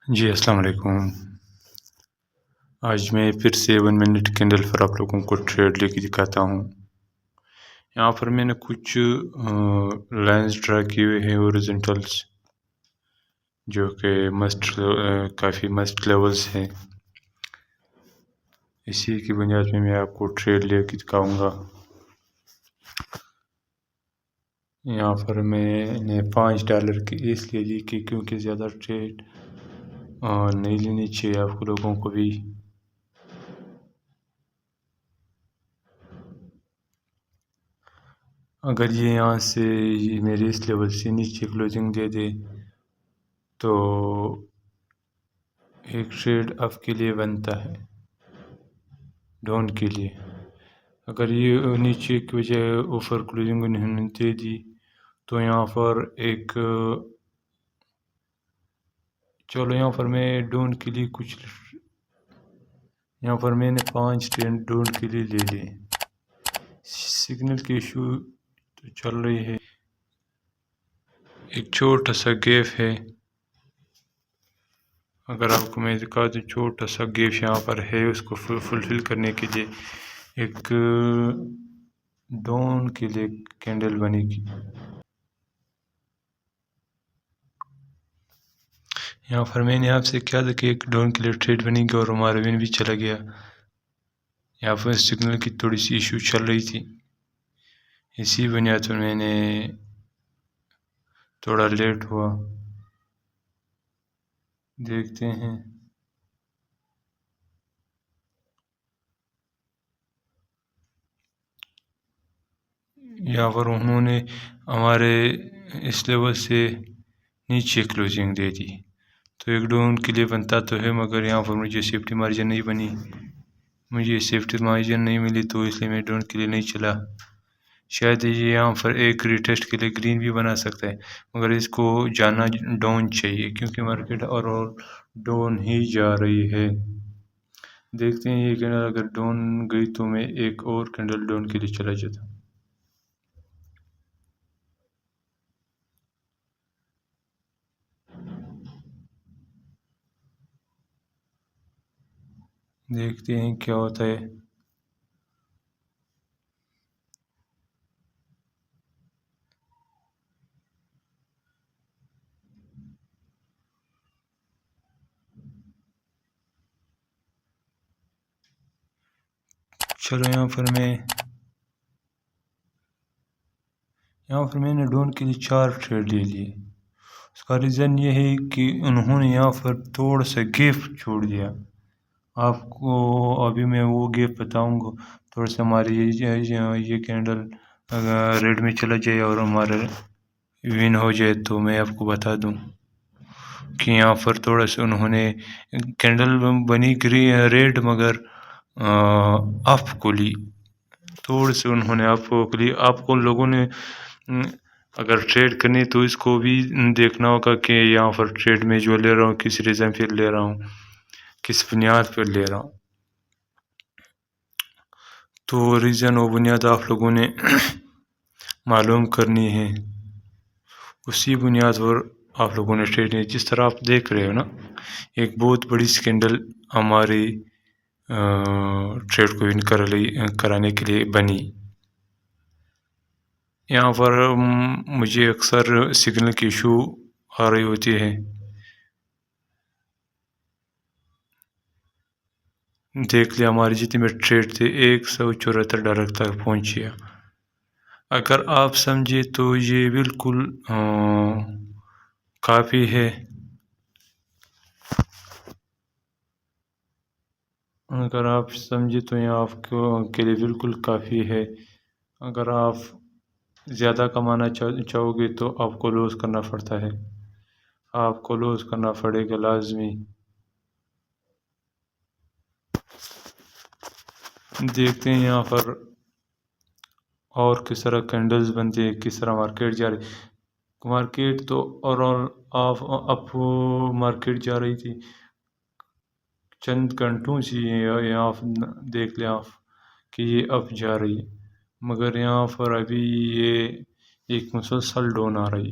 جی السلام علیکم. آج میں پھر سے 1 منٹ کینڈل پر آپ لوگوں کو ٹریڈ لے کے دکھاتا ہوں. یہاں پر میں نے کچھ لائنز ڈرا کیے ہوئے ہیں ہورزنٹلز جو کہ کافی مسٹ لیولز ہیں. اسی کی بنیاد میں آپ کو ٹریڈ لے کے دکھاؤں گا. یہاں پر میں نے $5 کی اس لیے لی کہ کیونکہ زیادہ ٹریڈ نہیں لینی چاہیے آپ لوگوں کو بھی. اگر یہ یہاں سے میرے اس لیول سے نیچے کلوزنگ دے دے تو ایک ٹریڈ اپ کے لیے بنتا ہے ڈاؤن کے لیے. اگر یہ نیچے کی وجہ اوپر کلوزنگ انہوں نے دے دی تو یہاں پر چلو یہاں پر میں ڈاؤن کے لیے یہاں پر میں نے 5 ٹرینڈ ڈاؤن کے لیے لے لیے. سگنل کی ایشو تو چل رہی ہے. ایک چھوٹا سا گیپ ہے. اگر آپ کو میں دکھا دوں چھوٹا سا گیپ یہاں پر ہے اس کو فلفل کرنے کے لیے ایک ڈاؤن کے لیے کینڈل بنے گی. یہاں پر میں نے آپ سے کیا تھا کہ ایک ڈاؤن کے لیے ٹریڈ بنے گی اور ہمارا ون بھی چلا گیا. یہاں پر سگنل کی تھوڑی سی ایشو چل رہی تھی. اسی بنیاد پر میں نے تھوڑا لیٹ ہوا. دیکھتے ہیں. یہاں پر انہوں نے ہمارے اس لیول سے نیچے کلوزنگ دے دی تو ایک ڈاؤن کے لیے بنتا تو ہے مگر یہاں پر مجھے سیفٹی مارجن نہیں بنی. مجھے سیفٹی مارجن نہیں ملی تو اس لیے میں ڈاؤن کے لیے نہیں چلا. شاید یہ یہاں پر ایک ریٹیسٹ کے لیے گرین بھی بنا سکتا ہے مگر اس کو جانا ڈاؤن چاہیے کیونکہ مارکیٹ اور ڈاؤن ہی جا رہی ہے. دیکھتے ہیں یہ کینڈل اگر ڈاؤن گئی تو میں ایک اور کینڈل ڈاؤن کے لیے چلا جاتا. دیکھتے ہیں کیا ہوتا ہے. چلو یہاں پر میں نے ڈاؤن کے لیے 4 ٹریڈ لے لیے. اس کا ریزن یہ ہے کہ انہوں نے یہاں پر تھوڑا سا گیپ چھوڑ دیا. آپ کو ابھی میں وہ گیپ بتاؤں گا. تھوڑا سا ہماری یہ کینڈل اگر ریڈ میں چلا جائے اور ہمارا ون ہو جائے تو میں آپ کو بتا دوں کہ یہاں پر تھوڑا سا انہوں نے کینڈل بنی ریڈ مگر اپ کو لی. تھوڑے سے انہوں نے آپ کو لوگوں نے اگر ٹریڈ کرنی تو اس کو بھی دیکھنا ہوگا کہ یہاں پر ٹریڈ میں جو لے رہا ہوں کس ریزن پہ لے رہا ہوں کس بنیاد پر لے رہا ہوں. تو ریزن و بنیاد آپ لوگوں نے معلوم کرنی ہے. اسی بنیاد پر آپ لوگوں نے ٹریڈ جس طرح آپ دیکھ رہے ہو نا ایک بہت بڑی سکینڈل ہماری ٹریڈ کو ون کرانے کے لیے بنی. یہاں پر مجھے اکثر سگنل کی ایشو آ رہی ہوتی ہے. دیکھ لیا ہماری جتنے میں ٹریڈ تھے $174 تک پہنچیا. اگر آپ سمجھے تو یہ بالکل کافی ہے. اگر آپ سمجھے تو یہ آپ کے لیے بالکل کافی ہے. اگر آپ زیادہ کمانا چاہو گے تو آپ کو لوز کرنا پڑتا ہے. آپ کو لوز کرنا پڑے گا لازمی. دیکھتے ہیں یہاں پر اور کس طرح کینڈلز بنتے ہیں کس طرح مارکیٹ جا رہی. مارکیٹ تو اپ مارکیٹ جا رہی تھی چند گھنٹوں سے. یہاں دیکھ لیں آپ کہ یہ اب جا رہی ہے مگر یہاں پر ابھی یہ ایک مسلسل ڈاؤن آ رہی.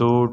2